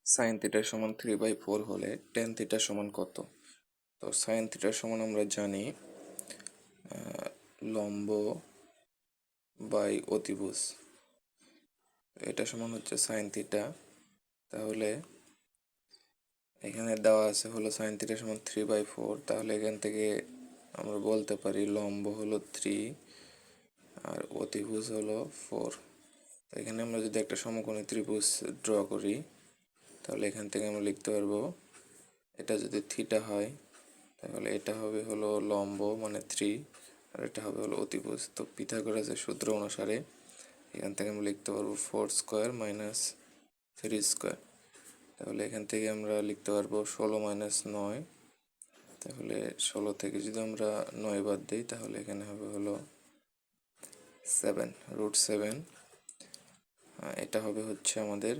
Sine theta সমান 3/4 হলে tan theta সমান কত? তো সাইন থিটা সমান আমরা জানি লম্ব বাই অতিভুজ, এটা সমান হচ্ছে সাইন থিটা। তাহলে এখানে দেওয়া আছে হলো সাইন থিটা সমান 3/4, তাহলে এখান থেকে আমরা বলতে পারি লম্ব হলো 3 আর অতিভুজ হলো 4। এখানে আমরা যদি একটা সমকোণী ত্রিভুজ ড্র করি তাহলে এখান থেকে আমরা লিখতে পারবো, এটা যদি থিটা হয় তাহলে এটা হবে হলো লম্ব মানে 3 আর এটা হবে হলো অতিভুজ। তো পিথাগোরাসের সূত্র অনুসারে এখান থেকে আমরা লিখতে পারবো 4 স্কোয়ার মাইনাস 3 স্কোয়ার। তাহলে এখান থেকে আমরা লিখতে পারবো 16 মাইনাস 9। তাহলে 16 থেকে যদি আমরা 9 বাদ দিই তাহলে এখানে হবে হলো 7 √7। এটা হবে হচ্ছে আমাদের